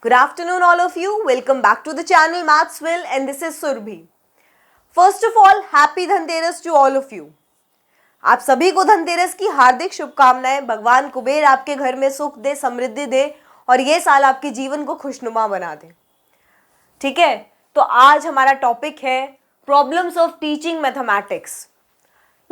Good afternoon, all of you. Welcome back to the channel Mathsville, and this is Surbhi. First of all, Happy Dhanteras to all of you. आप सभी को धनतेरस की हार्दिक शुभकामनाएं। भगवान कुबेर आपके घर में सुख दे, समृद्धि दे और ये साल आपके जीवन को खुशनुमा बना दे। ठीक है, तो आज हमारा टॉपिक है problems of teaching mathematics.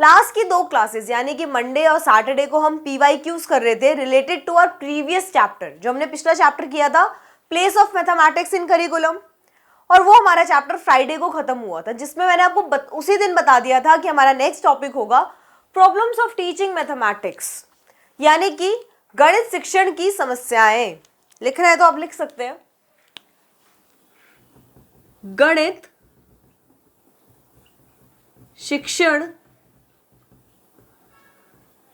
Last की दो क्लासेस यानी कि मंडे और सैटरडे को हम PYQs कर रहे थे related to our previous chapter. जो हमने पिछला चैप्टर किया था place of mathematics in curriculum, और वो हमारा चैप्टर फ्राइडे को खत्म हुआ था, जिसमें मैंने आपको उसी दिन बता दिया था कि हमारा नेक्स्ट टॉपिक होगा प्रॉब्लम्स ऑफ टीचिंग मैथमेटिक्स, यानी कि गणित शिक्षण की समस्याएं। लिखना है तो आप लिख सकते हैं, गणित शिक्षण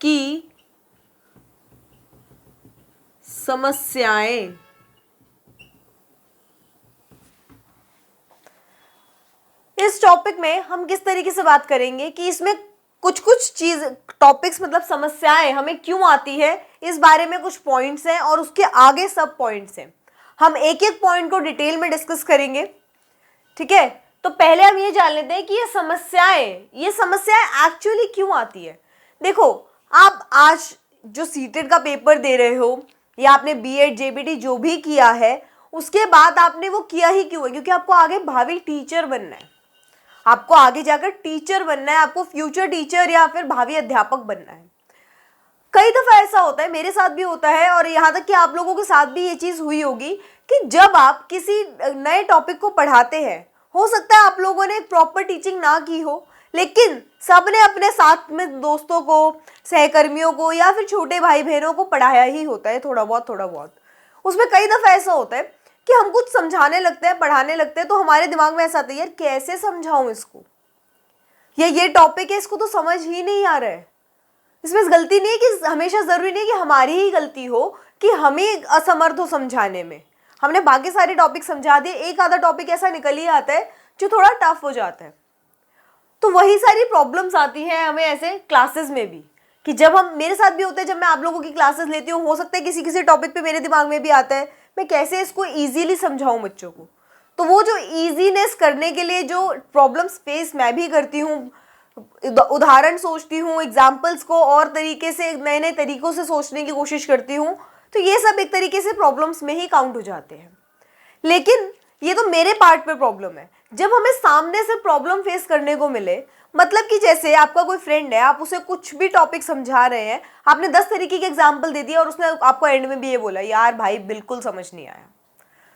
की समस्याएं। इस टॉपिक में हम किस तरीके से बात करेंगे कि इसमें कुछ कुछ चीज टॉपिक्स मतलब समस्याएं हमें क्यों आती है, इस बारे में कुछ पॉइंट्स हैं और उसके आगे सब पॉइंट्स हैं। हम एक एक पॉइंट को डिटेल में डिस्कस करेंगे। ठीक है, तो पहले हम ये जान लेते हैं कि ये समस्याएं एक्चुअली क्यों आती है। देखो, आप आज जो सीटेट का पेपर दे रहे हो या आपने BEd JBT जो भी किया है, उसके बाद आपने वो किया ही क्यों है? क्योंकि आपको आगे भावी टीचर बनना है, आपको आगे जाकर टीचर बनना है, आपको फ्यूचर टीचर या फिर भावी अध्यापक बनना है। कई दफा ऐसा होता है, मेरे साथ भी होता है और यहाँ तक कि आप लोगों के साथ भी ये चीज हुई होगी कि जब आप किसी नए टॉपिक को पढ़ाते हैं, हो सकता है आप लोगों ने प्रॉपर टीचिंग ना की हो, लेकिन सबने अपने साथ में दोस्तों को, सहकर्मियों को या फिर छोटे भाई बहनों को पढ़ाया ही होता है थोड़ा बहुत। उसमें कई दफा ऐसा होता है कि हम कुछ समझाने लगते हैं, पढ़ाने लगते हैं, तो हमारे दिमाग में ऐसा आता है यार कैसे समझाऊं इसको, ये टॉपिक है, इसको तो समझ ही नहीं आ रहा है। इसमें गलती नहीं है कि हमेशा जरूरी नहीं है कि हमारी ही गलती हो कि हमें असमर्थ हो समझाने में। हमने बाकी सारे टॉपिक समझा दिए, एक आधा टॉपिक ऐसा निकल ही आता है जो थोड़ा टफ हो जाता है। तो वही सारी प्रॉब्लम्स आती हैं हमें ऐसे क्लासेस में भी, कि जब हम, मेरे साथ भी होता है, जब मैं आप लोगों की क्लासेस लेती हूँ, हो सकता है किसी किसी टॉपिक पे मेरे दिमाग में भी आता है मैं कैसे इसको इजीली समझाऊं बच्चों को। तो वो जो इजीनेस करने के लिए जो प्रॉब्लम्स फेस मैं भी करती हूँ, उदाहरण सोचती हूँ, एग्जाम्पल्स को और तरीके से नए नए तरीकों से सोचने की कोशिश करती हूँ, तो ये सब एक तरीके से प्रॉब्लम्स में ही काउंट हो जाते हैं। लेकिन ये तो मेरे पार्ट पे प्रॉब्लम है। जब हमें सामने से प्रॉब्लम फेस करने को मिले, मतलब कि जैसे आपका कोई फ्रेंड है, आप उसे कुछ भी टॉपिक समझा रहे हैं, आपने 10 तरीके के एग्जाम्पल दे दिया और उसने आपको एंड में भी ये बोला यार भाई बिल्कुल समझ नहीं आया,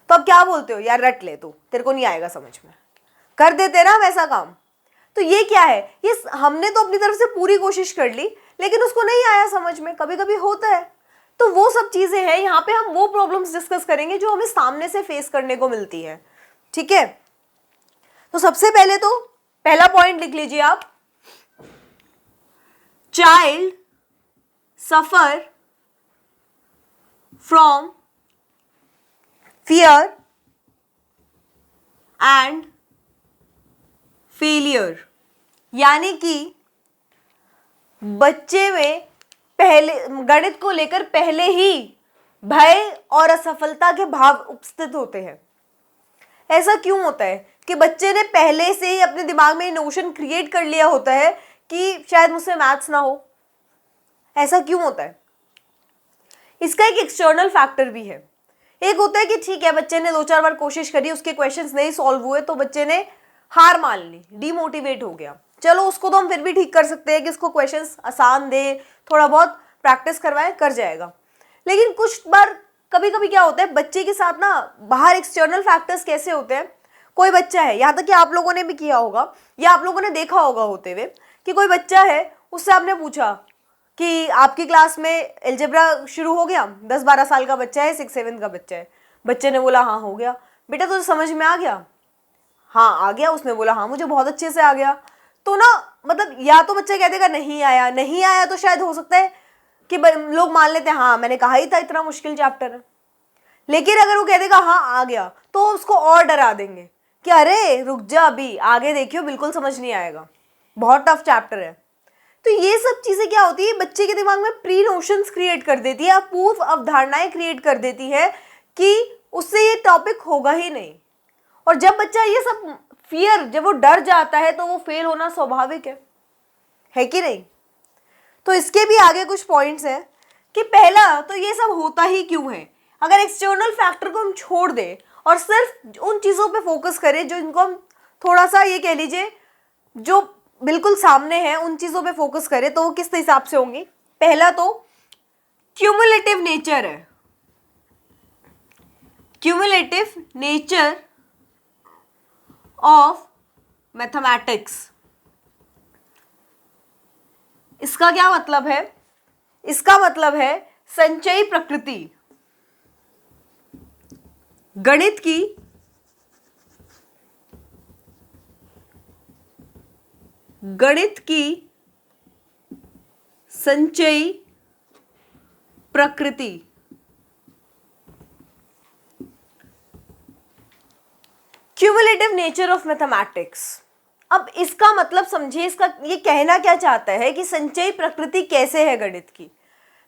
तो अब क्या बोलते हो, यार रट ले, तू तेरे को नहीं आएगा समझ में, कर देते ना वैसा काम। तो ये क्या है, ये हमने तो अपनी तरफ से पूरी कोशिश कर ली लेकिन उसको नहीं आया समझ में, कभी कभी होता है। तो वो सब चीजें हैं, यहाँ पे हम वो प्रॉब्लम्स डिस्कस करेंगे जो हमें सामने से फेस करने को मिलती है। ठीक है, तो सबसे पहले तो पहला पॉइंट लिख लीजिए आप, child suffer from fear and failure, यानी कि बच्चे में पहले गणित को लेकर पहले ही भय और असफलता के भाव उपस्थित होते हैं। ऐसा क्यों होता है कि बच्चे ने पहले से ही अपने दिमाग में नोशन क्रिएट कर लिया होता है कि शायद मुझसे मैथ्स ना हो। ऐसा क्यों होता है? इसका एक एक्सटर्नल फैक्टर भी है। एक होता है कि ठीक है, बच्चे ने 2-4 बार कोशिश करी, उसके क्वेश्चंस नहीं सॉल्व हुए तो बच्चे ने हार मान ली, डिमोटिवेट हो गया। चलो उसको तो हम फिर भी ठीक कर सकते हैं कि उसको क्वेश्चंस आसान दे, थोड़ा बहुत प्रैक्टिस करवाए, कर जाएगा। लेकिन कुछ बार कभी कभी क्या होता है बच्चे के साथ ना, बाहर एक्सटर्नल फैक्टर्स कैसे होते हैं, कोई बच्चा है, यहाँ तक कि आप लोगों ने भी किया होगा या आप लोगों ने देखा होगा होते हुए कि कोई बच्चा है, उससे आपने पूछा कि आपकी क्लास में एलजेब्रा शुरू हो गया, 10-12 साल का बच्चा है, 6-7 का बच्चा है, बच्चे ने बोला हाँ हो गया। बेटा तुझे समझ में आ गया? हाँ आ गया। उसने बोला हाँ मुझे बहुत अच्छे से आ गया। तो ना मतलब या तो बच्चा कह देगा नहीं आया तो शायद हो सकता है कि लोग मान लेते हैं हाँ मैंने कहा ही था इतना मुश्किल चैप्टर है। लेकिन अगर वो कह देगा हाँ आ गया तो उसको और डरा देंगे कि अरे रुक जा, अभी आगे देखियो बिल्कुल समझ नहीं आएगा, बहुत टफ चैप्टर है। तो ये सब चीजें क्या होती है, बच्चे के दिमाग में प्री नोशंस क्रिएट कर देती है, पूर्व अवधारणाएं क्रिएट कर देती है कि उससे ये टॉपिक होगा ही नहीं। और जब बच्चा ये सब फियर, जब वो डर जाता है तो वो फेल होना स्वाभाविक है कि नहीं। तो इसके भी आगे कुछ पॉइंट्स हैं कि पहला तो ये सब होता ही क्यों है। अगर एक्सटर्नल फैक्टर को हम छोड़ दें और सिर्फ उन चीज़ों पे फोकस करें जो इनको हम थोड़ा सा ये कह लीजिए जो बिल्कुल सामने है, उन चीज़ों पे फोकस करें तो वो किस हिसाब से होंगी। पहला तो क्यूमुलेटिव नेचर है, क्यूमुलेटिव नेचर ऑफ मैथमेटिक्स। इसका क्या मतलब है? इसका मतलब है संचयी प्रकृति, गणित की संचयी प्रकृति। Cumulative nature of mathematics. अब इसका मतलब समझिए, इसका ये कहना क्या चाहता है कि संचयी प्रकृति कैसे है गणित की।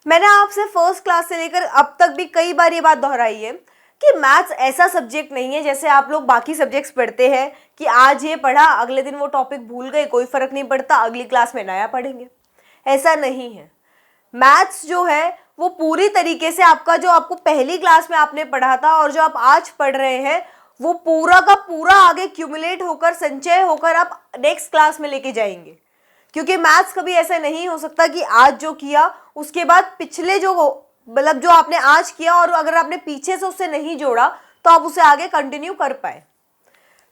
मैंने आपसे फर्स्ट क्लास से लेकर अब तक भी कई बार ये बात दोहराई है कि मैथ्स ऐसा सब्जेक्ट नहीं है जैसे आप लोग बाकी सब्जेक्ट्स पढ़ते हैं कि आज ये पढ़ा अगले दिन वो टॉपिक भूल गए, कोई फर्क नहीं पड़ता, अगली क्लास में नया पढ़ेंगे। ऐसा नहीं है। मैथ्स जो है वो पूरी तरीके से आपका जो आपको पहली क्लास में आपने पढ़ा था और जो आप आज पढ़ रहे हैं वो पूरा का पूरा आगे क्यूमुलेट होकर, संचय होकर आप नेक्स्ट क्लास में लेके जाएंगे। क्योंकि मैथ्स कभी ऐसा नहीं हो सकता कि आज जो किया उसके बाद पिछले जो मतलब जो आपने आज किया और अगर आपने पीछे से उससे नहीं जोड़ा तो आप उसे आगे कंटिन्यू कर पाए।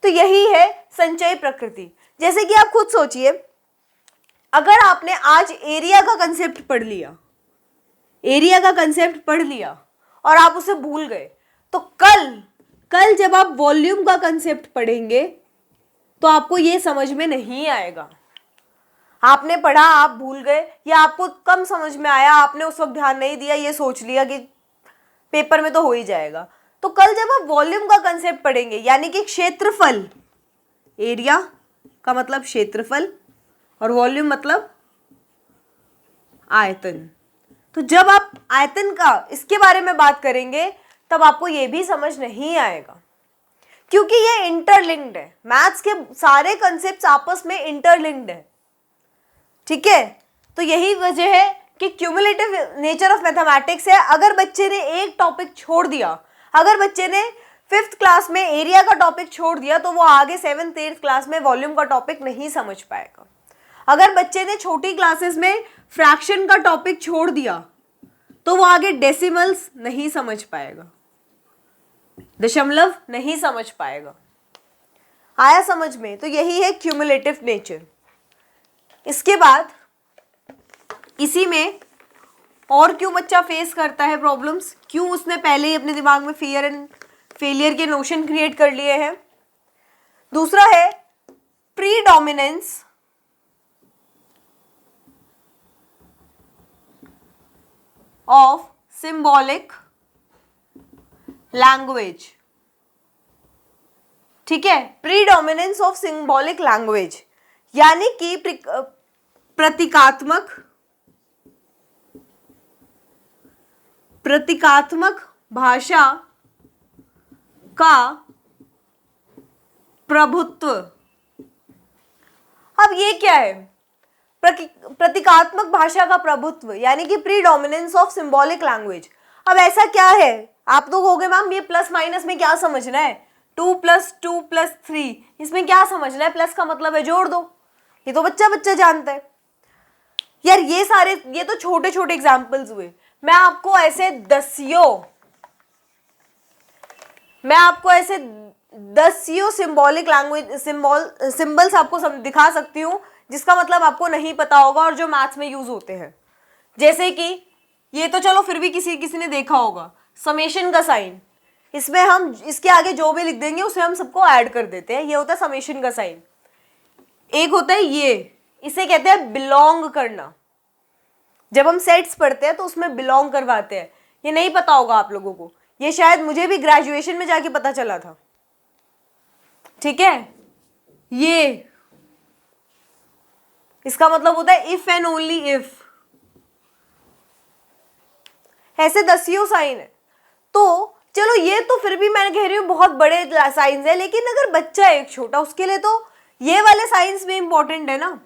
तो यही है संचय प्रकृति। जैसे कि आप खुद सोचिए, अगर आपने आज एरिया का कंसेप्ट पढ़ लिया, एरिया का कंसेप्ट पढ़ लिया और आप उसे भूल गए, तो कल जब आप वॉल्यूम का कंसेप्ट पढ़ेंगे तो आपको ये समझ में नहीं आएगा। आपने पढ़ा, आप भूल गए, या आपको कम समझ में आया, आपने उस वक्त ध्यान नहीं दिया, ये सोच लिया कि पेपर में तो हो ही जाएगा। तो कल जब आप वॉल्यूम का कंसेप्ट पढ़ेंगे, यानी कि क्षेत्रफल, एरिया का मतलब क्षेत्रफल और वॉल्यूम मतलब आयतन, तो जब आप आयतन का इसके बारे में बात करेंगे तब आपको ये भी समझ नहीं आएगा, क्योंकि ये इंटरलिंक्ड है। मैथ्स के सारे कंसेप्ट्स आपस में इंटरलिंक्ड है, ठीक है। तो यही वजह है कि क्यूमुलेटिव नेचर ऑफ मैथमेटिक्स है। अगर बच्चे ने एक टॉपिक छोड़ दिया, अगर बच्चे ने 5th क्लास में एरिया का टॉपिक छोड़ दिया तो वो आगे 7th 8th क्लास में वॉल्यूम का टॉपिक नहीं समझ पाएगा। अगर बच्चे ने छोटी क्लासेस में फ्रैक्शन का टॉपिक छोड़ दिया तो वो आगे डेसिमल्स नहीं समझ पाएगा, दशमलव नहीं समझ पाएगा। आया समझ में? तो यही है क्यूमुलेटिव नेचर। इसके बाद इसी में और क्यों बच्चा फेस करता है प्रॉब्लम्स, क्यों उसने पहले ही अपने दिमाग में फियर एंड फेलियर के नोशन क्रिएट कर लिए हैं। दूसरा है प्रीडोमिनेंस ऑफ सिंबॉलिक लैंग्वेज, ठीक है। प्रीडोमिनेंस ऑफ सिंबॉलिक लैंग्वेज यानी कि प्रतीकात्मक भाषा का प्रभुत्व। अब ये क्या है? प्रतीकात्मक भाषा का प्रभुत्व यानी कि प्रीडोमिनेंस ऑफ सिंबॉलिक लैंग्वेज। अब ऐसा क्या है? आप लोग कहोगे मैम ये प्लस माइनस में क्या समझना है, 2 + 2 + 3 इसमें क्या समझना है? प्लस का मतलब है जोड़ दो, ये तो बच्चा बच्चा जानता है यार। ये तो छोटे छोटे एग्जाम्पल्स हुए। मैं आपको ऐसे दसियों सिंबॉलिक लैंग्वेज सिंबल्स आपको दिखा सकती हूँ जिसका मतलब आपको नहीं पता होगा और जो मैथ्स में यूज होते हैं। जैसे कि ये तो चलो फिर भी किसी ने देखा होगा, समेशन का साइन। इसमें हम इसके आगे जो भी लिख देंगे उसे हम सबको ऐड कर देते हैं, ये होता है समेशन का साइन। एक होता है ये, इसे कहते हैं बिलोंग करना। जब हम सेट्स पढ़ते हैं तो उसमें बिलोंग करवाते हैं, ये नहीं पता होगा आप लोगों को, ये शायद मुझे भी ग्रेजुएशन में जाके पता चला था, ठीक है। ये इसका मतलब होता है इफ एंड ओनली इफ। ऐसे दसियों साइन है। तो चलो ये तो फिर भी मैं कह रही हूँ बहुत बड़े साइंस है, लेकिन अगर बच्चा एक छोटा, उसके लिए तो ये वाले साइंस भी इंपॉर्टेंट है ना।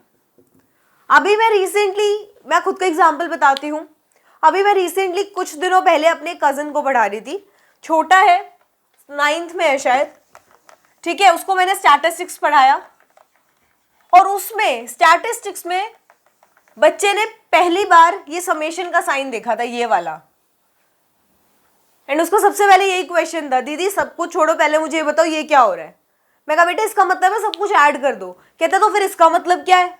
अभी मैं रिसेंटली, मैं खुद का एग्जांपल बताती हूँ। अभी मैं रिसेंटली कुछ दिनों पहले अपने कजन को पढ़ा रही थी, छोटा है, 9th में है शायद, ठीक है। उसको मैंने स्टैटिस्टिक्स पढ़ाया और उसमें स्टैटिस्टिक्स में बच्चे ने पहली बार ये समेशन का साइन देखा था, ये वाला। एंड उसको सबसे पहले यही क्वेश्चन था, दीदी सब कुछ छोड़ो, पहले मुझे ये बताओ ये क्या हो रहा है। मैं कहा बेटा इसका मतलब है सब कुछ ऐड कर दो। कहता तो फिर इसका मतलब क्या है।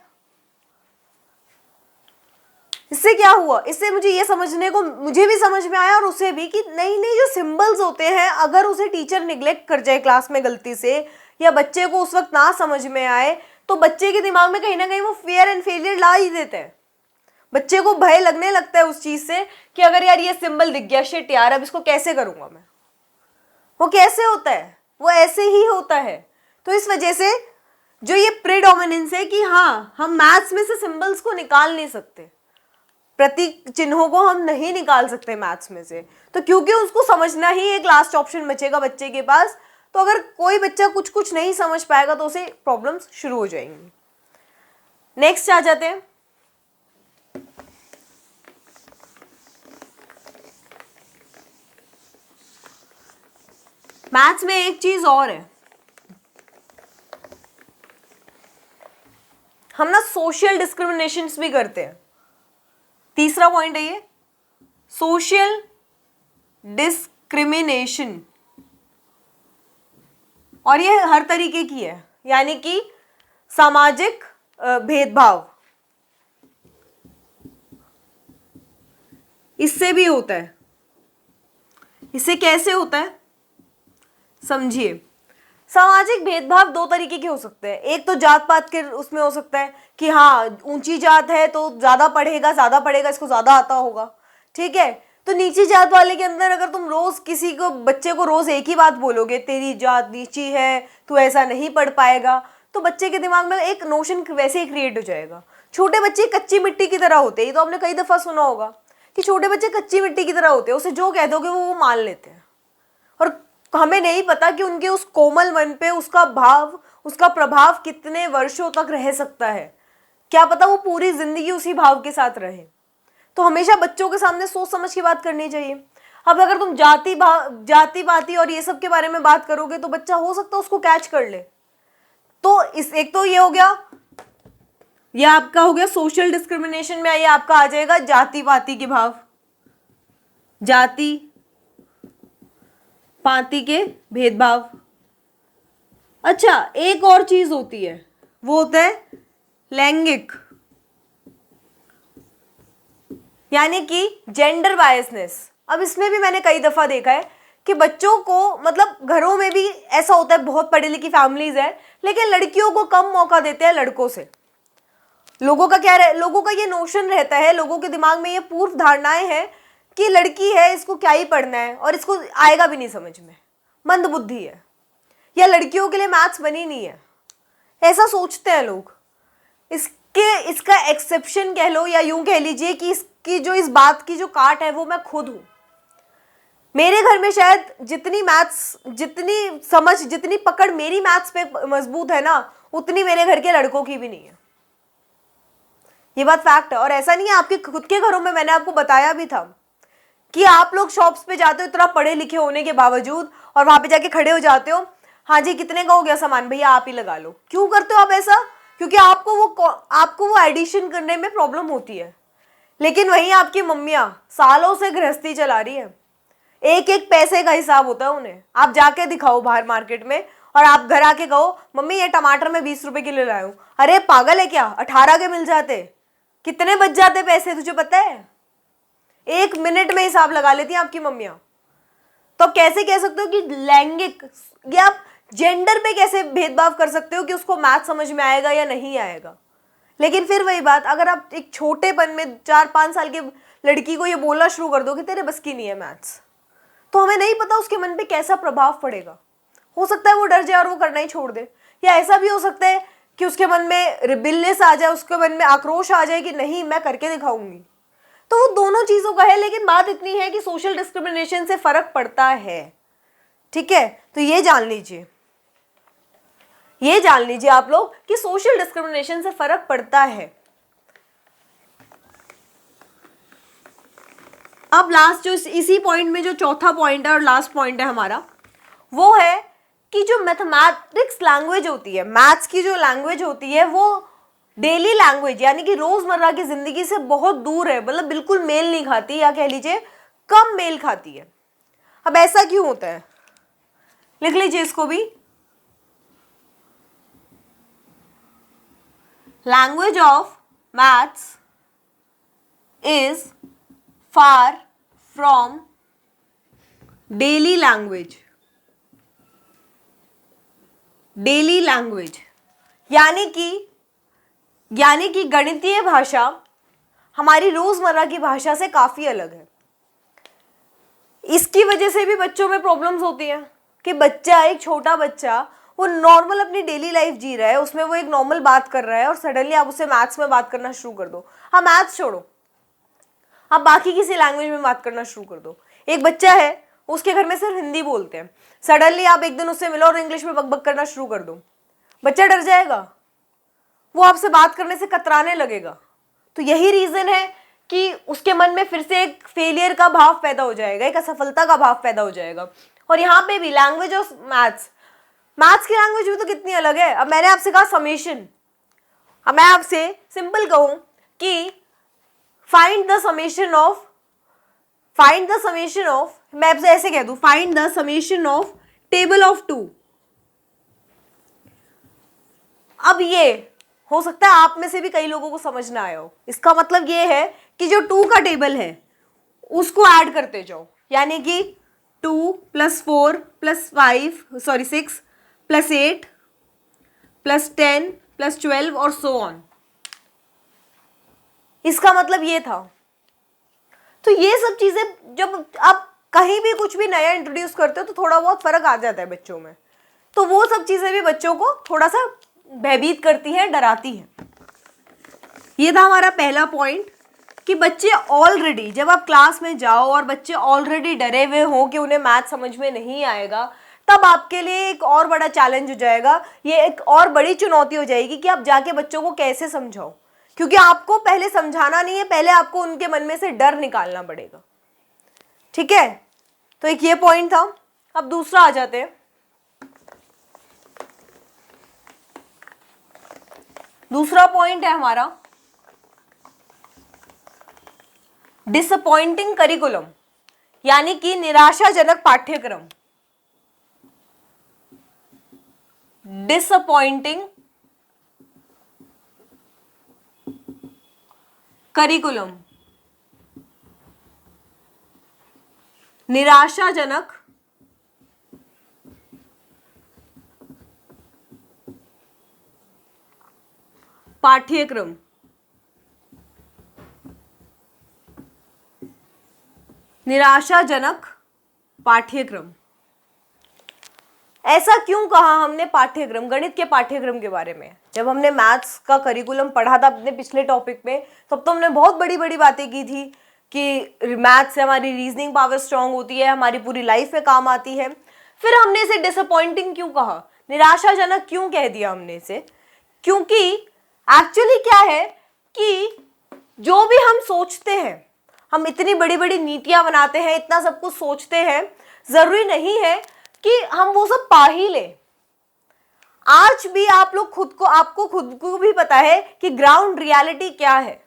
इससे क्या हुआ, इससे मुझे ये समझने को, मुझे भी समझ में आया और उसे भी, कि नहीं नहीं, जो सिंबल्स होते हैं अगर उसे टीचर निग्लेक्ट कर जाए क्लास में गलती से, या बच्चे को उस वक्त ना समझ में आए, तो बच्चे के दिमाग में कहीं ना कहीं वो फियर एंड फेलियर ला ही देते हैं। बच्चे को भय लगने लगता है उस चीज से कि अगर यार ये सिंबल दिख गया, शिट यार अब इसको कैसे करूंगा मैं। वो कैसे होता है, वो ऐसे ही होता है। तो इस वजह से जो ये प्रीडोमिनेंस है कि हाँ हम मैथ्स में से सिंबल्स को निकाल नहीं सकते, प्रतीक चिन्हों को हम नहीं निकाल सकते मैथ्स में से, तो क्योंकि उसको समझना ही एक लास्ट ऑप्शन बचेगा बच्चे के पास। तो अगर कोई बच्चा कुछ कुछ नहीं समझ पाएगा तो उसे प्रॉब्लम्स शुरू हो जाएंगी। नेक्स्ट आ जाते हैं, मैथ्स में एक चीज और है, हम ना सोशल डिस्क्रिमिनेशंस भी करते हैं। तीसरा पॉइंट है ये, सोशल डिस्क्रिमिनेशन, और ये हर तरीके की है, यानी कि सामाजिक भेदभाव, इससे भी होता है। इससे कैसे होता है समझिए। सामाजिक भेदभाव दो तरीके के हो सकते हैं। एक तो जात पात के उसमें हो सकता है कि हाँ ऊंची जात है तो ज्यादा पढ़ेगा, इसको ज्यादा आता होगा, ठीक है। तो नीची जात वाले के अंदर अगर तुम रोज किसी को, बच्चे को रोज एक ही बात बोलोगे, तेरी जात नीची है, तू ऐसा नहीं पढ़ पाएगा, तो बच्चे के दिमाग में एक नोशन वैसे ही क्रिएट हो जाएगा। छोटे बच्चे कच्ची मिट्टी की तरह होते हैं, ये तो आपने कई दफा सुना होगा कि छोटे बच्चे कच्ची मिट्टी की तरह होते हैं, उसे जो कह दोगे वो मान लेते हैं। और हमें नहीं पता कि उनके उस कोमल मन पे उसका भाव, उसका प्रभाव कितने वर्षों तक रह सकता है, क्या पता वो पूरी जिंदगी उसी भाव के साथ रहे। तो हमेशा बच्चों के सामने सोच समझ के बात करनी चाहिए। अब अगर तुम जाति पाति और ये सब के बारे में बात करोगे तो बच्चा हो सकता है उसको कैच कर ले। तो इस एक तो ये हो गया, ये आपका हो गया सोशल डिस्क्रिमिनेशन में, ये आपका आ जाएगा जाति पाति के भाव, जाति पाति के भेदभाव। अच्छा एक और चीज होती है, वो होता है लैंगिक, यानी कि जेंडर बायसनेस। अब इसमें भी मैंने कई दफा देखा है कि बच्चों को, मतलब घरों में भी ऐसा होता है, बहुत पढ़ी लिखी फैमिलीज है लेकिन लड़कियों को कम मौका देते हैं लड़कों से। लोगों का क्या लोगों का ये नोशन रहता है, लोगों के दिमाग में ये पूर्व धारणाएं हैं कि लड़की है इसको क्या ही पढ़ना है और इसको आएगा भी नहीं समझ में, मंद बुद्धि है, या लड़कियों के लिए मैथ्स बनी नहीं है, ऐसा सोचते हैं लोग। इसका एक्सेप्शन कह लो या यूं कह लीजिए कि इसकी जो इस बात की जो काट है वो मैं खुद हूं। मेरे घर में शायद जितनी मैथ्स, जितनी समझ, जितनी पकड़ मेरी मैथ्स पे मजबूत है ना, उतनी मेरे घर के लड़कों की भी नहीं है। ये बात फैक्ट है। और ऐसा नहीं है, आपके खुद के घरों में मैंने आपको बताया भी था कि आप लोग शॉप्स पे जाते हो इतना पढ़े लिखे होने के बावजूद और वहां पे जाके खड़े हो जाते हो, हाँ जी कितने का हो गया सामान, भैया आप ही लगा लो। क्यों करते हो आप ऐसा? क्योंकि आपको वो एडिशन करने में प्रॉब्लम होती है। लेकिन वहीं आपकी मम्मियां सालों से गृहस्थी चला रही है, एक एक पैसे का हिसाब होता है उन्हें। आप जाके दिखाओ बाहर मार्केट में और आप घर आके कहो मम्मी ये टमाटर मैं 20 रुपए किलो लाया हूं, अरे पागल है क्या, 18 के मिल जाते, कितने बच जाते पैसे तुझे पता है? 1 मिनट में हिसाब लगा लेती हैं आपकी मम्मियां। तो आप कैसे कह सकते हो कि लैंगिक, या आप जेंडर पे कैसे भेदभाव कर सकते हो कि उसको मैथ समझ में आएगा या नहीं आएगा? लेकिन फिर वही बात, अगर आप एक छोटेपन में 4-5 साल की लड़की को ये बोलना शुरू कर दो कि तेरे बस की नहीं है मैथ्स, तो हमें नहीं पता उसके मन पे कैसा प्रभाव पड़ेगा। हो सकता है वो डर जाए और वो करना ही छोड़ दे, या ऐसा भी हो सकता है कि उसके मन में रिबिलियस आ जाए, उसके मन में आक्रोश आ जाए कि नहीं मैं करके दिखाऊंगी। तो वो दोनों चीजों का है। लेकिन बात इतनी है कि सोशल डिस्क्रिमिनेशन से फर्क पड़ता है। ठीक है, तो ये जान लीजिए, आप लोग कि सोशल डिस्क्रिमिनेशन से फर्क पड़ता है। अब लास्ट जो इसी पॉइंट में जो चौथा पॉइंट है और लास्ट पॉइंट है हमारा, वो है कि जो मैथमेटिक्स लैंग्वेज होती है, मैथ्स की जो लैंग्वेज होती है, वो डेली लैंग्वेज यानी कि रोजमर्रा की जिंदगी से बहुत दूर है, मतलब बिल्कुल मेल नहीं खाती, या कह लीजिए कम मेल खाती है। अब ऐसा क्यों होता है, लिख लीजिए इसको भी। Language of maths is far from daily language. Daily language यानी कि गणितीय भाषा हमारी रोजमर्रा की भाषा से काफी अलग है। इसकी वजह से भी बच्चों में प्रॉब्लम्स होती हैं कि बच्चा, एक छोटा बच्चा, वो नॉर्मल अपनी डेली लाइफ जी रहा है, उसमें वो एक नॉर्मल बात कर रहा है और सडनली आप उसे मैथ्स में बात करना शुरू कर दो। हाँ, मैथ्स छोड़ो, आप बाकी किसी लैंग्वेज में बात करना शुरू कर दो। एक बच्चा है, उसके घर में सिर्फ हिंदी बोलते हैं, सडनली आप एक दिन उससे मिलो और इंग्लिश में बकबक करना शुरू कर दो, बच्चा डर जाएगा, वो आपसे बात करने से कतराने लगेगा। तो यही रीजन है कि उसके मन में फिर से एक फेलियर का भाव पैदा हो जाएगा, एक असफलता का भाव पैदा हो जाएगा। और यहाँ पे भी लैंग्वेज ऑफ मैथ्स की लैंग्वेज भी तो कितनी अलग है। अब मैंने आपसे कहा समेशन, अब मैं आपसे सिंपल कहूं कि फाइंड द समेशन ऑफ, मैं आपसे ऐसे कह दूं, find the summation of table of 2। अब ये हो सकता है आप में से भी कई लोगों को समझ ना आया हो। इसका मतलब ये है कि जो 2 का टेबल है उसको ऐड करते जाओ, यानी कि 2 + 4 + 6 + 8 + 10 + 12 और सो ऑन। इसका मतलब ये था। तो ये सब चीजें जब आप कहीं भी कुछ भी नया इंट्रोड्यूस करते हो तो थोड़ा बहुत फर्क आ जाता है बच्चों में, तो वो सब चीजें भी बच्चों को थोड़ा सा भयभीत करती हैं, डराती हैं। ये था हमारा पहला पॉइंट कि बच्चे ऑलरेडी, जब आप क्लास में जाओ और बच्चे ऑलरेडी डरे हुए हो कि उन्हें मैथ समझ में नहीं आएगा, तब आपके लिए एक और बड़ा चैलेंज हो जाएगा, ये एक और बड़ी चुनौती हो जाएगी कि आप जाके बच्चों को कैसे समझाओ, क्योंकि आपको पहले समझाना नहीं है, पहले आपको उनके मन में से डर निकालना पड़ेगा। ठीक है, तो एक ये पॉइंट था। अब दूसरा आ जाते हैं। दूसरा पॉइंट है हमारा डिसअपॉइंटिंग करिकुलम, यानी कि निराशाजनक पाठ्यक्रम। डिसअपॉइंटिंग करिकुलम, निराशाजनक पाठ्यक्रम। निराशाजनक पाठ्यक्रम, ऐसा क्यों कहा हमने पाठ्यक्रम, गणित के पाठ्यक्रम के बारे में? जब हमने मैथ्स का करिकुलम पढ़ा था अपने पिछले टॉपिक में, तब तो हमने बहुत बड़ी बड़ी बातें की थी कि मैथ्स से हमारी रीजनिंग पावर स्ट्रांग होती है, हमारी पूरी लाइफ में काम आती है। फिर हमने इसे डिसअपॉइंटिंग क्यों कहा, निराशाजनक क्यों कह दिया हमने इसे? क्योंकि एक्चुअली क्या है कि जो भी हम सोचते हैं, हम इतनी बड़ी बड़ी नीतियां बनाते हैं, इतना सब कुछ सोचते हैं, जरूरी नहीं है कि हम वो सब पा ही ले। आज भी आपको खुद को भी पता है कि ग्राउंड रियलिटी क्या है,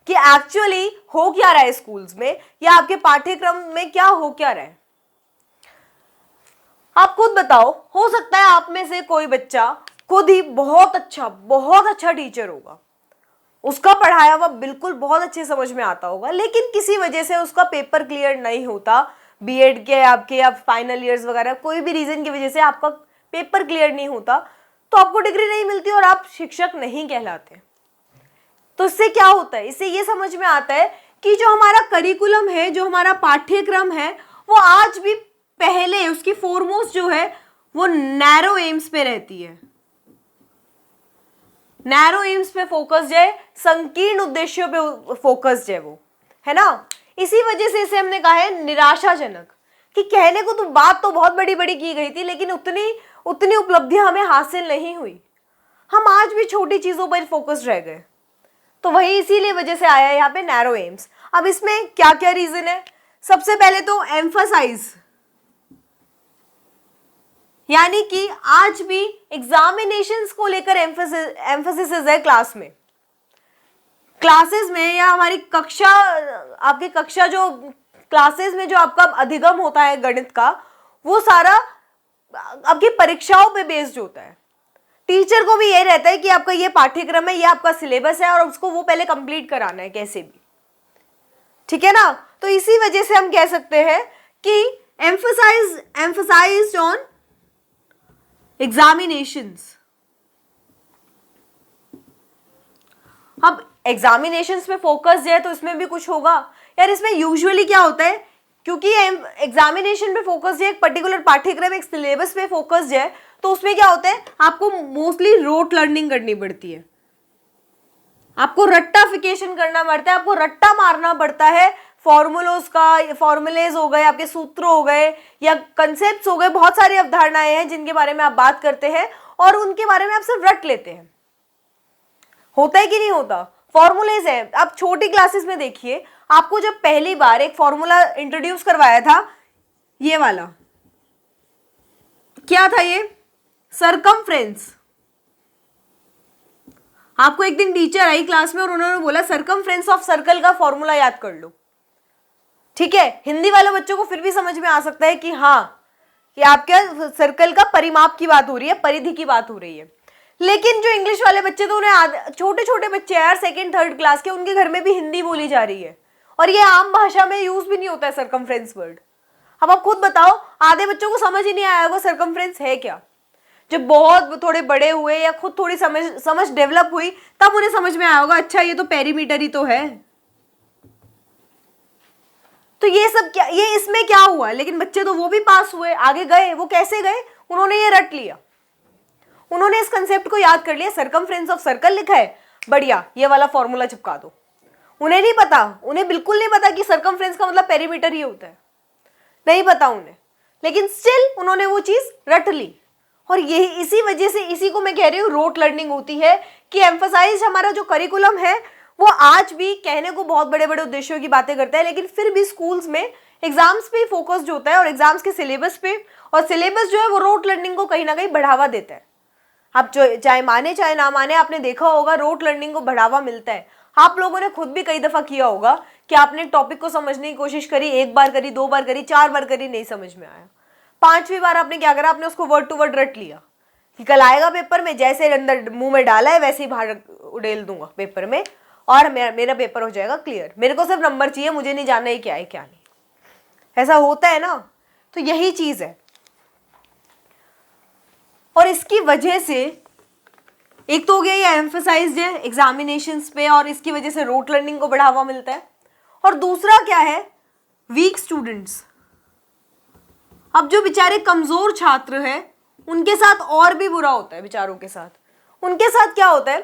कि एक्चुअली हो क्या रहा है स्कूल्स में, या आपके पाठ्यक्रम में क्या हो क्या रहा है। आप खुद बताओ, हो सकता है आप में से कोई बच्चा खुद ही बहुत अच्छा टीचर होगा, उसका पढ़ाया हुआ बिल्कुल बहुत अच्छे समझ में आता होगा, लेकिन किसी वजह से उसका पेपर क्लियर नहीं होता, बीएड के आपके या फाइनल ईयर्स वगैरह, कोई भी रीजन की वजह से आपका पेपर क्लियर नहीं होता, तो आपको डिग्री नहीं मिलती और आप शिक्षक नहीं कहलाते। तो इससे क्या होता है, इससे ये समझ में आता है कि जो हमारा करिकुलम है, जो हमारा पाठ्यक्रम है, वो आज भी पहले उसकी फोरमोस्ट जो है वो नैरो एम्स पे रहती है, नैरो एम्स पे फोकस्ड है, संकीर्ण उद्देश्यों पे फोकस्ड है वो, है ना। इसी वजह से इसे हमने कहा है निराशाजनक, कि कहने को तो बात तो बहुत बड़ी बड़ी की गई थी, लेकिन उतनी उतनी उपलब्धियां हमें हासिल नहीं हुई। हम आज भी छोटी चीजों पर फोकस रह गए। तो वही इसीलिए वजह से आया यहाँ पे नैरो एम्स। अब इसमें क्या क्या रीजन है? सबसे पहले तो एम्फसाइज, यानी कि आज भी एग्जामिनेशंस को लेकर एम्फेसिस है क्लास में, क्लासेस में या हमारी कक्षा, आपकी कक्षा जो क्लासेस में जो आपका अधिगम होता है गणित का, वो सारा आपकी परीक्षाओं पे बेस्ड होता है। टीचर को भी ये रहता है कि आपका ये पाठ्यक्रम है, ये आपका सिलेबस है और उसको वो पहले कंप्लीट कराना है कैसे भी, ठीक है ना। तो इसी वजह से हम कह सकते हैं कि एम्फसाइज्ड ऑन एग्जामिनेशंस। अब एग्जामिनेशंस पे फोकस है तो इसमें भी कुछ होगा यार। इसमें यूजुअली क्या होता है, क्योंकि एग्जामिनेशन पे फोकस है, एक पर्टिकुलर पाठ्यक्रम एक सिलेबस पे फोकस है, तो उसमें क्या होता है, आपको मोस्टली रोट लर्निंग करनी पड़ती है, आपको रट्टाफिकेशन करना पड़ता है, आपको रट्टा मारना पड़ता है फॉर्मूलोज का, फॉर्मूलेज हो गए, आपके सूत्र हो गए या कंसेप्ट्स हो गए, बहुत सारी अवधारणाएं हैं जिनके बारे में आप बात करते हैं और उनके बारे में आप सिर्फ रट लेते हैं। होता है कि नहीं होता? फॉर्मूलेज है। आप छोटी क्लासेस में देखिए, आपको जब पहली बार एक फॉर्मूला इंट्रोड्यूस करवाया था, ये वाला क्या था, ये सरकमफ्रेंस। आपको एक दिन टीचर आई क्लास में और उन्होंने बोला सरकमफ्रेंस ऑफ सर्कल का फॉर्मूला याद कर लो, ठीक है। हिंदी वाले बच्चों को फिर भी समझ में आ सकता है कि हाँ, कि आपके सर्कल का परिमाप की बात हो रही है, परिधि की बात हो रही है। लेकिन जो इंग्लिश वाले बच्चे, तो उन्हें, छोटे छोटे बच्चे यार सेकंड थर्ड क्लास के, उनके घर में भी हिंदी बोली जा रही है और ये आम भाषा में यूज भी नहीं होता है सरकमफ्रेंस वर्ड। अब आप खुद बताओ, आधे बच्चों को समझ ही नहीं आया होगा सरकमफ्रेंस है क्या। जब बहुत थोड़े बड़े हुए या खुद थोड़ी समझ डेवलप हुई, तब उन्हें समझ में आया होगा, अच्छा ये तो पेरीमीटर ही तो है। तो ये सब क्या, ये इसमें क्या हुआ, लेकिन बच्चे तो वो भी पास हुए, आगे गए। वो कैसे गए? उन्होंने ये रट लिया, उन्होंने इस कंसेप्ट को याद कर लिया, सरकमफ्रेंस ऑफ सर्कल लिखा है, बढ़िया, ये वाला फॉर्मूला चिपका दो। उन्हें नहीं पता, उन्हें बिल्कुल नहीं पता कि सरकमफ्रेंस का मतलब पेरीमीटर ही होता है, नहीं पता उन्हें, लेकिन स्टिल उन्होंने वो चीज रट ली। और यही, इसी वजह से, इसी को मैं कह रही हूँ रोट लर्निंग होती है, कि एम्फसाइज हमारा जो करिकुलम है वो आज भी कहने को बहुत बड़े बड़े उद्देश्यों की बातें करता है, लेकिन फिर भी स्कूल्स में एग्जाम्स पे फोकस्ड होता है और एग्जाम्स के सिलेबस पे, और सिलेबस जो है वो रोट लर्निंग को कहीं ना कहीं बढ़ावा देता है। आप जो चाहे माने चाहे ना माने, आपने देखा होगा रोट लर्निंग को बढ़ावा मिलता है। आप लोगों ने खुद भी कई दफा किया होगा कि आपने टॉपिक को समझने की कोशिश करी, एक बार करी, दो बार करी, चार बार करी, नहीं समझ में आया, पांचवी बार आपने क्या करा, आपने उसको वर्ड टू वर्ड रट लिया कि कल आएगा पेपर में, जैसे अंदर मुंह में डाला है वैसे ही बाहर उड़ेल दूंगा पेपर में और मेरा पेपर हो जाएगा क्लियर, मेरे को सिर्फ नंबर चाहिए, मुझे नहीं जानना है क्या है क्या नहीं। ऐसा होता है ना। तो यही चीज है, और इसकी वजह से एक तो हो गया ये एम्फसाइज्ड है एग्जामिनेशंस पे, और इसकी वजह से रोट लर्निंग को बढ़ावा मिलता है। और दूसरा क्या है, वीक स्टूडेंट्स। अब जो बेचारे कमजोर छात्र हैं उनके साथ और भी बुरा होता है, बेचारों के साथ। उनके साथ क्या होता है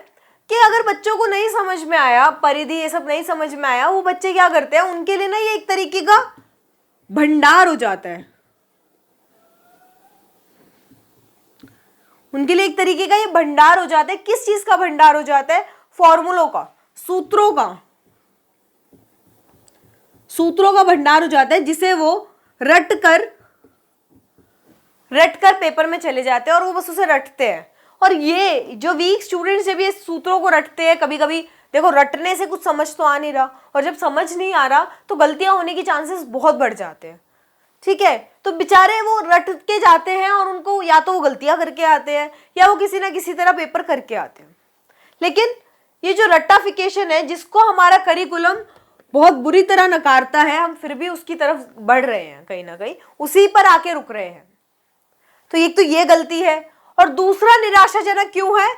कि अगर बच्चों को नहीं समझ में आया, परिधि ये सब नहीं समझ में आया, वो बच्चे क्या करते हैं, उनके लिए ना ये एक तरीके का भंडार हो जाता है, उनके लिए एक तरीके का ये भंडार हो जाता है। किस चीज का भंडार हो जाता है? फॉर्मूलों का, सूत्रों का, सूत्रों का भंडार हो जाता है, जिसे वो रट कर पेपर में चले जाते हैं और वो बस उसे रटते हैं। और ये जो वीक स्टूडेंट्स जब ये सूत्रों को रटते हैं, कभी कभी देखो रटने से कुछ समझ तो आ नहीं रहा, और जब समझ नहीं आ रहा तो गलतियां होने की चांसेस बहुत बढ़ जाते हैं, ठीक है। तो बेचारे वो रट के जाते हैं और उनको या तो वो गलतियां करके आते हैं या वो किसी ना किसी तरह पेपर करके आते हैं। लेकिन ये जो रट्टाफिकेशन है, जिसको हमारा करिकुलम बहुत बुरी तरह नकारता है, हम फिर भी उसकी तरफ बढ़ रहे हैं, कहीं ना कहीं उसी पर आके रुक रहे हैं। तो एक तो ये गलती है, और दूसरा निराशाजनक क्यों है,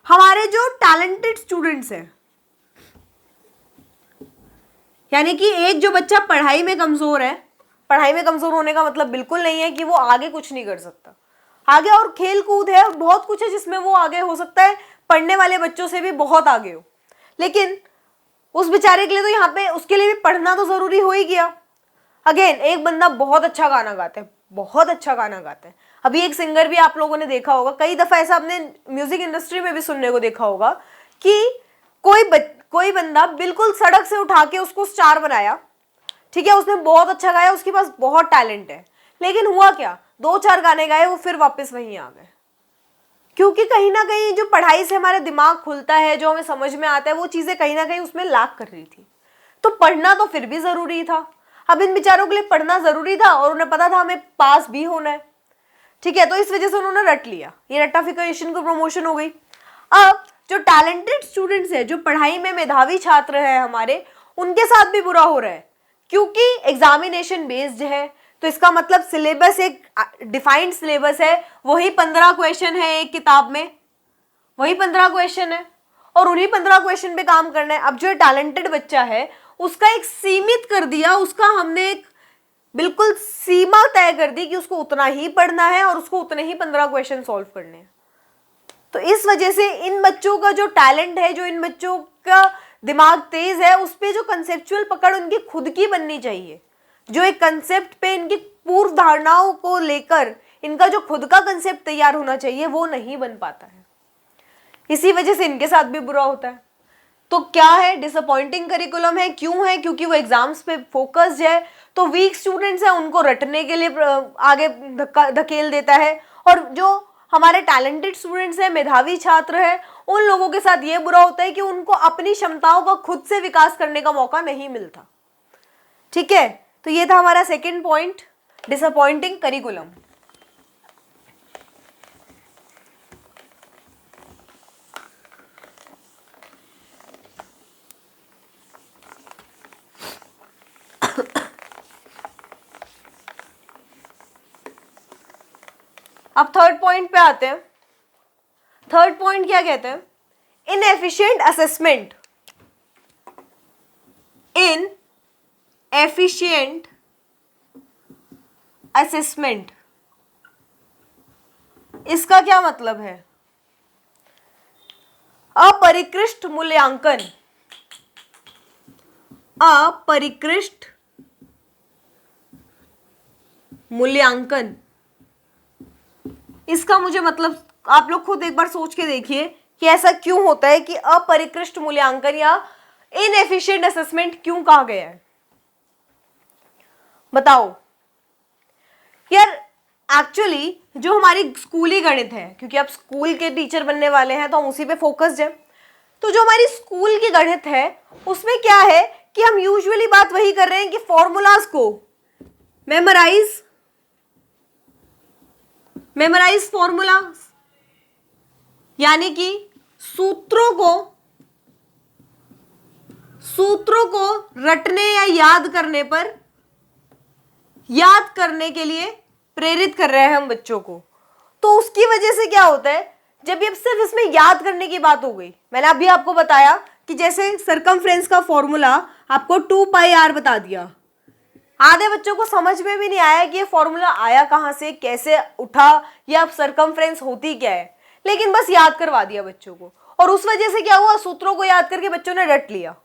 हमारे जो टैलेंटेड स्टूडेंट्स हैं, यानी कि एक जो बच्चा पढ़ाई में कमजोर है, पढ़ाई में कमजोर होने का मतलब बिल्कुल नहीं है कि वो आगे कुछ नहीं कर सकता, आगे और खेल कूद है, बहुत कुछ है जिसमें वो आगे हो सकता है, पढ़ने वाले बच्चों से भी बहुत आगे हो। लेकिन उस बेचारे के लिए तो यहाँ पे उसके लिए भी पढ़ना तो जरूरी हो ही गया। अगेन एक बंदा बहुत अच्छा गाना गाता है, बहुत अच्छा गाना गाता है। अभी एक सिंगर भी आप लोगों ने देखा होगा, कई दफा ऐसा आपने म्यूजिक इंडस्ट्री में भी सुनने को देखा होगा कि कोई बंदा बिल्कुल सड़क से उठा के उसको स्टार बनाया, ठीक है, उसने बहुत अच्छा गाया, उसके पास बहुत टैलेंट है, लेकिन हुआ क्या, 2-4 गाने गाए, वो फिर वापस वहीं आ गए। क्योंकि कहीं ना कहीं जो पढ़ाई से हमारा दिमाग खुलता है, जो हमें समझ में आता है, वो चीजें कहीं ना कहीं उसमें लैक कर रही थी। तो पढ़ना तो फिर भी जरूरी था। अब इन बेचारों के लिए पढ़ना जरूरी था और उन्हें पता था हमें पास भी होना है, ठीक है, तो इस वजह से उन्होंने रट लिया, ये रट्टाफिकेशन को प्रमोशन हो गई। अब जो टैलेंटेड स्टूडेंट्स है, जो पढ़ाई में मेधावी छात्र है हमारे, उनके साथ भी बुरा हो रहा है, क्योंकि एग्जामिनेशन बेस्ड है। तो इसका मतलब सिलेबस एक डिफाइंड सिलेबस है, वही 15 क्वेश्चन है एक किताब में, वही 15 क्वेश्चन है और उन्हीं 15 क्वेश्चन पे काम करना है। अब जो टैलेंटेड बच्चा है उसका एक सीमित कर दिया, उसका हमने एक बिल्कुल सीमा तय कर दी कि उसको उतना ही पढ़ना है और उसको उतने ही 15 क्वेश्चन सॉल्व करने हैं। तो इस वजह से इन बच्चों का जो टैलेंट है, जो इन बच्चों का दिमाग तेज है, उस पे जो कंसेप्चुअल पकड़ उनकी खुद की बननी चाहिए, जो एक कंसेप्ट पे इनकी पूर्व धारणाओं को लेकर इनका जो खुद का कंसेप्ट तैयार होना चाहिए, वो नहीं बन पाता है। इसी वजह से इनके साथ भी बुरा होता है। तो क्या है, डिसअपॉइंटिंग करिकुलम है। क्यों है? क्योंकि वो एग्जाम्स पे फोकस्ड है, तो वीक स्टूडेंट्स हैं उनको रटने के लिए आगे धकेल देता है, और जो हमारे टैलेंटेड स्टूडेंट्स हैं, मेधावी छात्र हैं, उन लोगों के साथ ये बुरा होता है कि उनको अपनी क्षमताओं का खुद से विकास करने का मौका नहीं मिलता। ठीक है, तो ये था हमारा सेकंड पॉइंट, डिसअपॉइंटिंग करिकुलम। अब थर्ड पॉइंट पे आते हैं। थर्ड पॉइंट क्या कहते हैं? Inefficient assessment. इनएफिशिएंट असेसमेंट, इसका क्या मतलब है? अपरिकृष्ट मूल्यांकन। अपरिकृष्ट मूल्यांकन, इसका मुझे मतलब आप लोग खुद एक बार सोच के देखिए कि ऐसा क्यों होता है कि अपरिकृष्ट मूल्यांकन या इनएफिशिएंट असेसमेंट क्यों कहा गया है? बताओ यार। एक्चुअली जो हमारी स्कूली गणित है, क्योंकि आप स्कूल के टीचर बनने वाले हैं तो हम उसी पे फोकस्ड है, तो जो हमारी स्कूल की गणित है उसमें क्या है कि हम यूजुअली बात वही कर रहे हैं कि फॉर्मूलाज को मेमोराइज फॉर्मूला, यानी कि सूत्रों को रटने या याद करने के लिए प्रेरित कर रहे हैं हम बच्चों को। तो उसकी वजह से क्या होता है, जब ये सिर्फ इसमें याद करने की बात हो गई, मैंने अभी आपको बताया कि जैसे सरकमफ्रेंस का फॉर्मूला आपको 2πr बता दिया, आधे बच्चों को समझ में भी नहीं आया कि ये फॉर्मूला आया कहां से, कैसे उठा, या सरकमफ्रेंस होती क्या है, लेकिन बस याद करवा दिया बच्चों को, और उस वजह से क्या हुआ, सूत्रों को याद करके बच्चों ने रट लिया।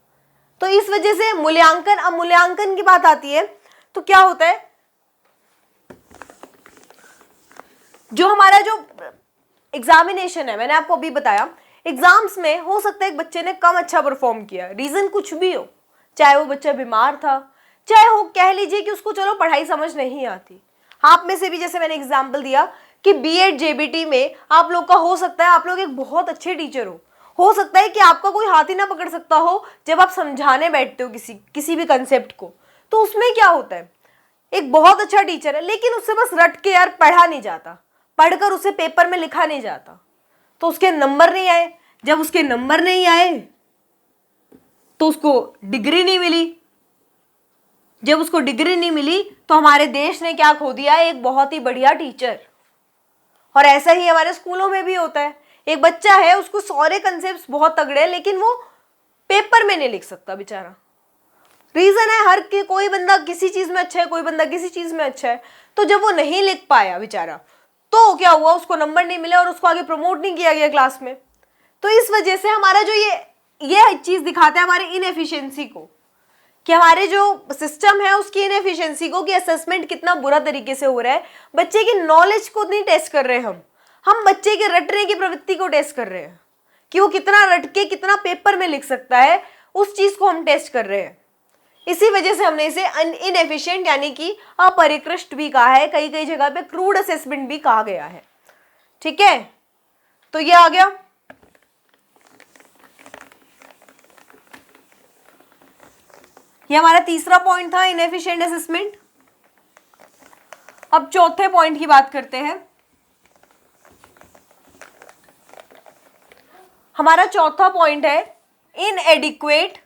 तो इस वजह से मूल्यांकन, अब मूल्यांकन की बात आती है तो क्या होता है, जो हमारा जो एग्जामिनेशन है, मैंने आपको अभी बताया, एग्जाम्स में हो सकता है एक बच्चे ने कम अच्छा परफॉर्म किया, रीजन कुछ भी हो, चाहे वो बच्चा बीमार था, चाहे हो कह लीजिए कि उसको चलो पढ़ाई समझ नहीं आती। आप में से भी, जैसे मैंने एग्जाम्पल दिया कि बीएड जेबीटी में आप लोग का हो सकता है आप लोग एक बहुत अच्छे टीचर हो सकता है कि आपका कोई हाथ ही ना पकड़ सकता हो जब आप समझाने बैठते हो किसी भी कंसेप्ट को। तो उसमें क्या होता है, एक बहुत अच्छा टीचर है लेकिन उससे बस रट के यार पढ़ा नहीं जाता, पढ़कर उसे पेपर में लिखा नहीं जाता, तो उसके नंबर नहीं आए। जब उसके नंबर नहीं आए तो उसको डिग्री नहीं मिली। जब उसको डिग्री नहीं मिली तो हमारे देश ने क्या खो दिया, एक बहुत ही बढ़िया टीचर। और ऐसा ही हमारे स्कूलों में भी होता है, एक बच्चा है उसको सारे कंसेप्ट्स बहुत तगड़े हैं लेकिन वो पेपर में नहीं लिख सकता बेचारा। रीजन है हर के, कोई बंदा किसी चीज में अच्छा है, कोई बंदा किसी चीज में अच्छा है, तो जब वो नहीं लिख पाया बेचारा, तो क्या हुआ, उसको नंबर नहीं मिला और उसको आगे प्रमोट नहीं किया गया क्लास में। तो इस वजह से हमारा जो ये चीज दिखाता है हमारे इनएफिशिएंसी को, कि हमारे जो सिस्टम है उसकी इनएफिशिएंसी को, कि असेसमेंट कितना बुरा तरीके से हो रहा है, बच्चे की नॉलेज को नहीं टेस्ट कर रहे हम बच्चे के रटने की प्रवृत्ति को टेस्ट कर रहे हैं कि वो कितना रट के कितना पेपर में लिख सकता है, उस चीज को हम टेस्ट कर रहे हैं। इसी वजह से हमने इसे इनएफिशिएंट यानी कि अपरिकृष्ट भी कहा है, कई कई जगह पे क्रूड असेसमेंट भी कहा गया है। ठीक है, तो ये आ गया। ये हमारा तीसरा पॉइंट था, इनएफिशिएंट असेसमेंट। अब चौथे पॉइंट की बात करते हैं। हमारा चौथा पॉइंट है इनएडिक्वेट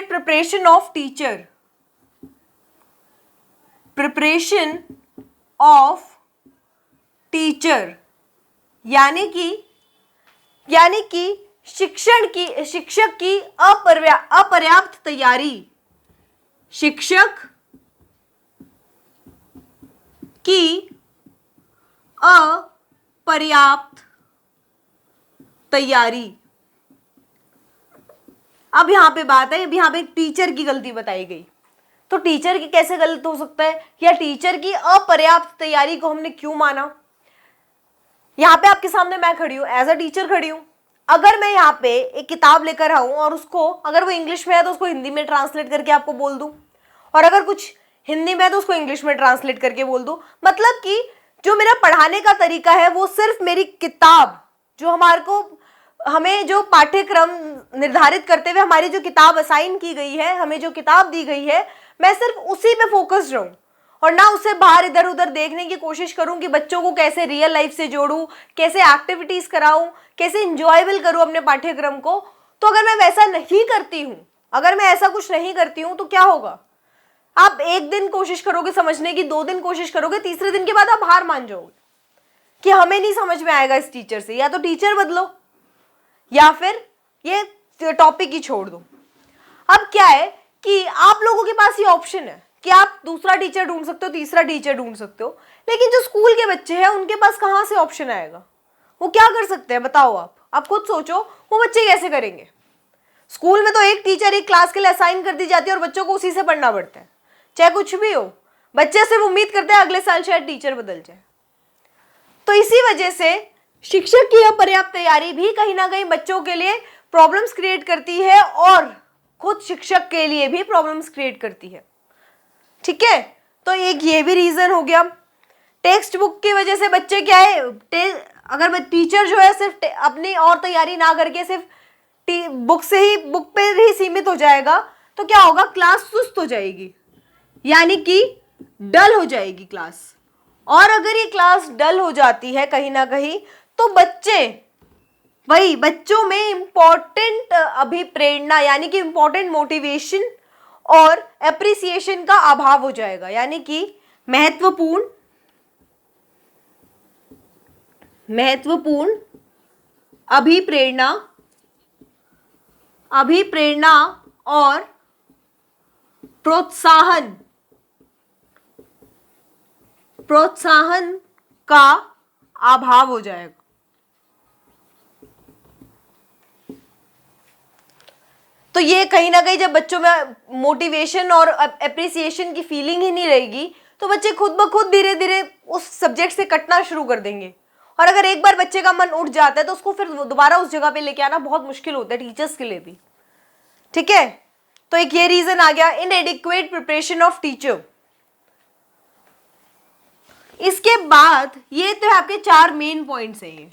preparation of teacher, preparation of teacher, यानी कि शिक्षक की अपर्याप्त तैयारी, शिक्षक की अपर्याप्त तैयारी। अब यहां पे बात है, अब यहां पे टीचर की गलती बताई गई, तो टीचर की कैसे गलत हो सकता है, या टीचर की अपर्याप्त तैयारी को हमने क्यों माना। यहां पे आपके सामने मैं खड़ी हूं, एज अ टीचर खड़ी हूं। अगर मैं यहाँ पे एक किताब लेकर आऊं और उसको, अगर वो इंग्लिश में है तो उसको हिंदी में ट्रांसलेट करके आपको बोल दूं, और अगर कुछ हिंदी में है तो उसको इंग्लिश में ट्रांसलेट करके बोल दूं, मतलब कि जो मेरा पढ़ाने का तरीका है वो सिर्फ मेरी किताब, जो हमें जो पाठ्यक्रम निर्धारित करते हुए हमारी जो किताब असाइन की गई है, हमें जो किताब दी गई है, मैं सिर्फ उसी पे फोकस्ड रहूं और ना उससे बाहर इधर उधर देखने की कोशिश करूं कि बच्चों को कैसे रियल लाइफ से जोड़ूं, कैसे एक्टिविटीज कराऊं, कैसे इंजॉयबल करूं अपने पाठ्यक्रम को। तो अगर मैं वैसा नहीं करती हूं, अगर मैं ऐसा कुछ नहीं करती हूं, तो क्या होगा, आप एक दिन कोशिश करोगे समझने की, 2 दिन कोशिश करोगे, तीसरे दिन के बाद आप हार मान जाओगे कि हमें नहीं समझ में आएगा इस टीचर से, या तो टीचर बदलो या फिर ये टॉपिक ही छोड़ दो। अब क्या है कि आप लोगों के पास ये ऑप्शन है कि आप दूसरा टीचर ढूंढ सकते हो, तीसरा टीचर ढूंढ सकते हो, लेकिन जो स्कूल के बच्चे हैं उनके पास कहां से ऑप्शन आएगा, वो क्या कर सकते हैं बताओ। आप खुद सोचो, वो बच्चे कैसे करेंगे। स्कूल में तो एक टीचर एक क्लास के लिए असाइन कर दी जाती है और बच्चों को उसी से पढ़ना पड़ता है, चाहे कुछ भी हो। बच्चे सिर्फ उम्मीद करते हैं अगले साल शायद टीचर बदल जाए। तो इसी वजह से शिक्षक की अपर्याप्त तैयारी भी कहीं ना कहीं बच्चों के लिए प्रॉब्लम्स क्रिएट करती है और खुद शिक्षक के लिए भी प्रॉब्लम्स क्रिएट करती है। ठीक है, तो एक ये भी रीजन हो गया। टेक्स्ट बुक की वजह से बच्चे क्या है, अगर टीचर जो है सिर्फ अपनी और तैयारी ना करके सिर्फ बुक पे ही सीमित हो जाएगा, तो क्या होगा, क्लास सुस्त हो जाएगी, यानी कि डल हो जाएगी क्लास। और अगर ये क्लास डल हो जाती है कहीं ना कहीं, तो बच्चों में इंपॉर्टेंट अभिप्रेरणा यानी कि इंपॉर्टेंट मोटिवेशन और एप्रिसिएशन का अभाव हो जाएगा, यानी कि महत्वपूर्ण अभिप्रेरणा और प्रोत्साहन का अभाव हो जाएगा। तो ये कहीं ना कहीं जब बच्चों में मोटिवेशन और एप्रिसिएशन की फीलिंग ही नहीं रहेगी, तो बच्चे खुद ब खुद धीरे धीरे उस सब्जेक्ट से कटना शुरू कर देंगे। और अगर एक बार बच्चे का मन उठ जाता है तो उसको फिर दोबारा उस जगह पे लेके आना बहुत मुश्किल होता है टीचर्स के लिए भी। ठीक है, तो एक ये रीजन आ गया, इनएडिक्वेट प्रिपरेशन ऑफ टीचर। इसके बाद ये तो आपके 4 मेन पॉइंट्स हैं ये।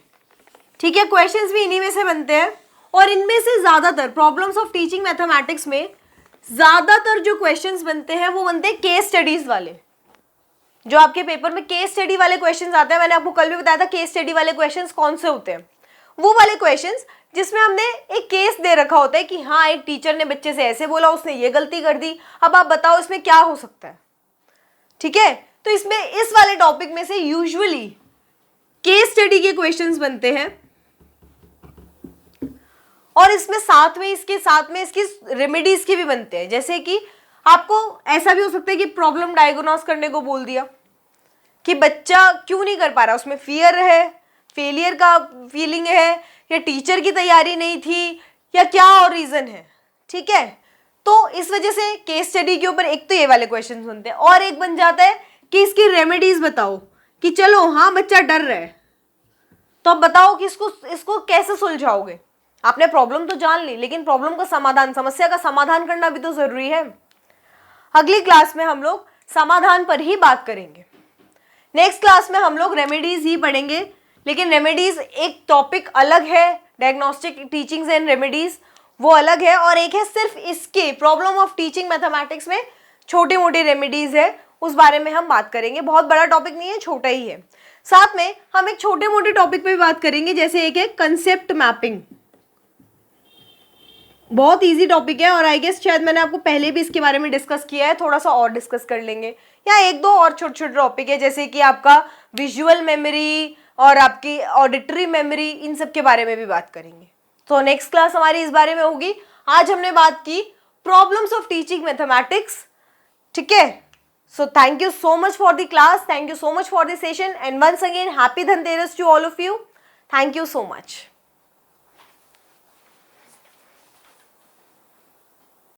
ठीक है, क्वेश्चंस भी इन्हीं में से बनते हैं और इनमें से ज्यादातर प्रॉब्लम्स ऑफ टीचिंग मैथमेटिक्स में ज्यादातर जो क्वेश्चंस बनते हैं वो बनते हैं केस स्टडीज वाले। जो आपके पेपर में केस स्टडी वाले क्वेश्चंस आते हैं, मैंने आपको कल भी बताया था केस स्टडी वाले क्वेश्चंस कौन से होते हैं। वो वाले क्वेश्चंस जिसमें हमने एक केस दे रखा होता है कि हाँ एक टीचर ने बच्चे से ऐसे बोला, उसने ये गलती कर दी, अब आप बताओ इसमें क्या हो सकता है। ठीक है, तो इसमें इस वाले टॉपिक में से यूजुअली केस स्टडी के क्वेश्चंस बनते हैं और इसमें साथ में इसकी रेमेडीज के भी बनते हैं। जैसे कि आपको ऐसा भी हो सकता है कि प्रॉब्लम डायग्नोस करने को बोल दिया कि बच्चा क्यों नहीं कर पा रहा, उसमें फियर है, फेलियर का फीलिंग है, या टीचर की तैयारी नहीं थी, या क्या और रीजन है, ठीक है। तो इस वजह से केस स्टडी के ऊपर एक तो ये वाले क्वेश्चन सुनते हैं, और एक बन जाता है कि इसकी रेमेडीज बताओ, कि चलो हाँ बच्चा डर रहा है, तो अब बताओ कि इसको कैसे सुलझाओगे। आपने प्रॉब्लम तो जान ली, लेकिन प्रॉब्लम का समाधान, समस्या का समाधान करना भी तो जरूरी है। अगली क्लास में हम लोग समाधान पर ही बात करेंगे। नेक्स्ट क्लास में हम लोग रेमेडीज ही पढ़ेंगे, लेकिन रेमेडीज एक टॉपिक अलग है, डायग्नोस्टिक टीचिंग्स एंड रेमेडीज वो अलग है, और एक है सिर्फ इसके प्रॉब्लम ऑफ टीचिंग मैथमेटिक्स में छोटी मोटी रेमेडीज है, उस बारे में हम बात करेंगे। बहुत बड़ा टॉपिक नहीं है, छोटा ही है। साथ में हम एक छोटे मोटे टॉपिक पे भी बात करेंगे, जैसे एक है कंसेप्ट मैपिंग। बहुत इजी टॉपिक है, और आई गेस शायद मैंने आपको पहले भी इसके बारे में डिस्कस किया है, थोड़ा सा और डिस्कस कर लेंगे, या एक दो और छोटे छोटे टॉपिक है, जैसे कि आपका विजुअल मेमोरी और आपकी ऑडिटरी मेमोरी, इन सब के बारे में भी बात करेंगे। तो नेक्स्ट क्लास हमारी इस बारे में होगी। आज हमने बात की प्रॉब्लम्स ऑफ टीचिंग मैथमेटिक्स, ठीक है। So thank you so much for the class, thank you so much for the session, and once again happy Dhanteras to all of you. Thank you so much.